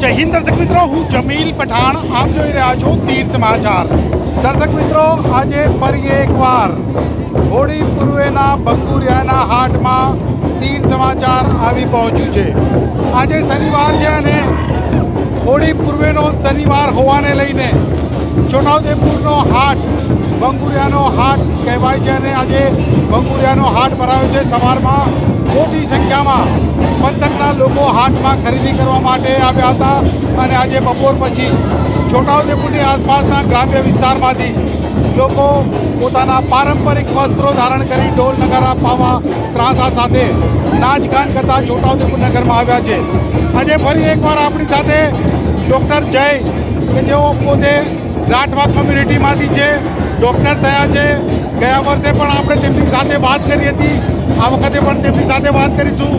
જય હિન્દ દર્શક મિત્રો, હું જમીલ પઠાણ, આપ જોઈ રહ્યા છો તીર સમાચાર। દર્શક મિત્રો, આજે ફરી એકવાર હોળી પૂર્વેના બંગુરિયાના હાટમાં તીર સમાચાર આવી પહોંચ્યું છે। આજે શનિવાર છે અને હોળી પૂર્વેનો શનિવાર હોવાને લઈને છોટાઉદેપુરનો હાટ બંગુરિયાનો હાટ કહેવાય છે અને આજે બંગુરિયાનો હાટ ભરાયો છે। સવારમાં મોટી સંખ્યામાં પંથકના લોકો હાટમાં ખરીદી કરવા માટે આવ્યા હતા અને આજે બપોર પછી છોટાઉદેપુરની આસપાસના ગ્રામ્ય વિસ્તારમાંથી લોકો પોતાના પારંપરિક વસ્ત્રો ધારણ કરી ઢોલ નગારા પાવા ત્રાસા સાથે નાચ ગાન કરતા છોટાઉદેપુર નગરમાં આવ્યા છે। આજે ફરી એકવાર આપણી સાથે ડૉક્ટર જય કે જેઓ પોતે રાઠવા કમ્યુનિટીમાંથી છે, ડૉક્ટર થયા છે। ગયા વર્ષે પણ આપણે તેમની સાથે વાત કરી હતી, આ વખતે પણ તેમની સાથે વાત કરીશું।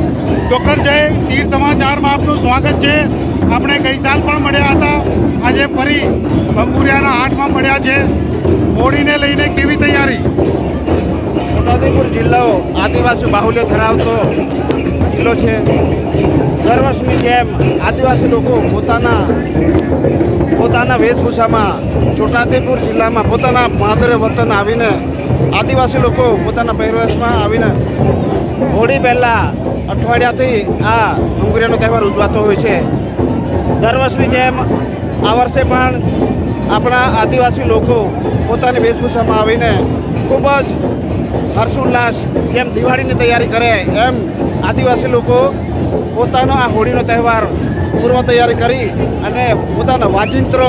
ડૉક્ટર જય, તીર સમાચારમાં આપનું સ્વાગત છે। આપણે ગઈ સાલ પણ મળ્યા હતા, આજે ફરી બંગુરિયાના હાટમાં મળ્યા છે। હોળીને લઈને કેવી તૈયારી? છોટાઉદેપુર જિલ્લો આદિવાસી બાહુલ્ય ધરાવતો જિલ્લો છે। દર વર્ષની જેમ આદિવાસી લોકો પોતાના વેશભૂષામાં છોટાઉદેપુર જિલ્લામાં પોતાના માદરે વતન આવીને આદિવાસી લોકો પોતાના પહેરવેશમાં આવીને હોળી પહેલાં અઠવાડિયાથી આ બંગુરિયાનો તહેવાર ઉજવાતો હોય છે। દર વર્ષની જેમ આ વર્ષે પણ આપણા આદિવાસી લોકો પોતાની વેશભૂષામાં આવીને ખૂબ જ હર્ષોલ્લાસ જેમ દિવાળીની તૈયારી કરે એમ આદિવાસી લોકો પોતાનો આ હોળીનો તહેવાર પૂર્વ તૈયારી કરી અને પોતાના વાજિંત્ર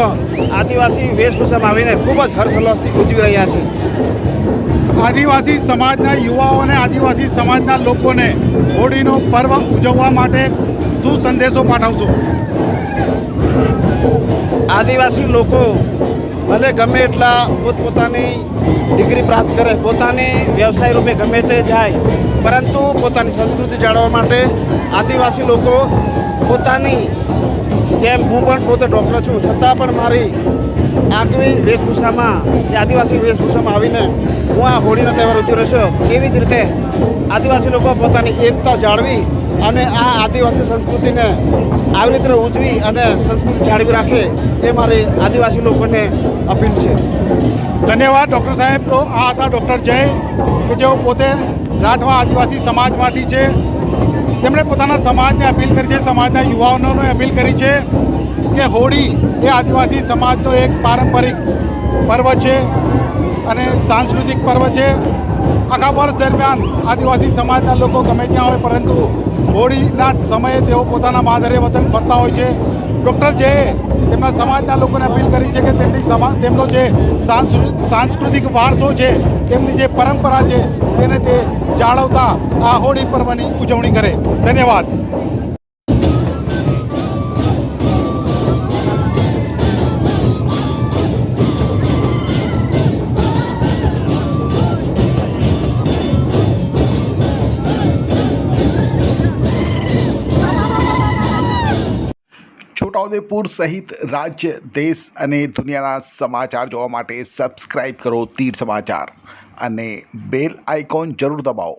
આદિવાસી વેશભૂષામાં આવીને ખૂબ જ હર્ષોલ્લાસથી ઉજવી રહ્યા છે। આદિવાસી સમાજના યુવાઓ અને આદિવાસી સમાજના લોકોને હોળીનો પર્વ ઉજવવા માટે શું સંદેશો પાઠવશો? આદિવાસી લોકો ભલે ગમે એટલા પોતપોતાની ડિગ્રી પ્રાપ્ત કરે, પોતાની વ્યવસાય રૂપે ગમે તે જાય, પરંતુ પોતાની સંસ્કૃતિ જાળવવા માટે આદિવાસી લોકો પોતાની જેમ હું પણ પોતે ડૉક્ટર છું છતાં પણ મારી આગવી વેશભૂષામાં આદિવાસી વેશભૂષામાં આવીને હું આ હોળીનો તહેવાર ઉજવી રહ્યો છું। એવી જ રીતે આદિવાસી લોકો પોતાની એકતા જાળવી અને આ આદિવાસી સંસ્કૃતિને આવી રીતે ઉજવી અને સંસ્કૃતિ જાળવી રાખે એ મારી આદિવાસી લોકોને અપીલ છે। ધન્યવાદ ડૉક્ટર સાહેબ। તો આ હતા ડૉક્ટર જય કે જેઓ પોતે રાઠવા આદિવાસી સમાજમાંથી છે। તેમણે પોતાના સમાજને અપીલ કરી છે, સમાજના યુવાનોને અપીલ કરી છે કે હોળી એ આદિવાસી સમાજનો એક પારંપરિક પર્વ છે અને સાંસ્કૃતિક પર્વ છે। આખા વર્ષ દરમિયાન આદિવાસી સમાજના લોકો ગમે ત્યાં હોય, પરંતુ હોળીના સમયે તેઓ પોતાના માદરે વતન ફરતા હોય છે। ડૉક્ટર જયે તેમના સમાજના લોકોને અપીલ કરી છે કે તેમનો જે સાંસ્કૃતિક વારસો છે, તેમની જે પરંપરા છે તેને તે જાળવતા આ હોળી પર્વની ઉજવણી કરે। ધન્યવાદ। છોટાઉદેપુર સહિત રાજ્ય, દેશ અને દુનિયાના સમાચાર જોવા માટે સબસ્ક્રાઈબ કરો તીર સમાચાર અને બેલ આઇકોન જરૂર દબાવો।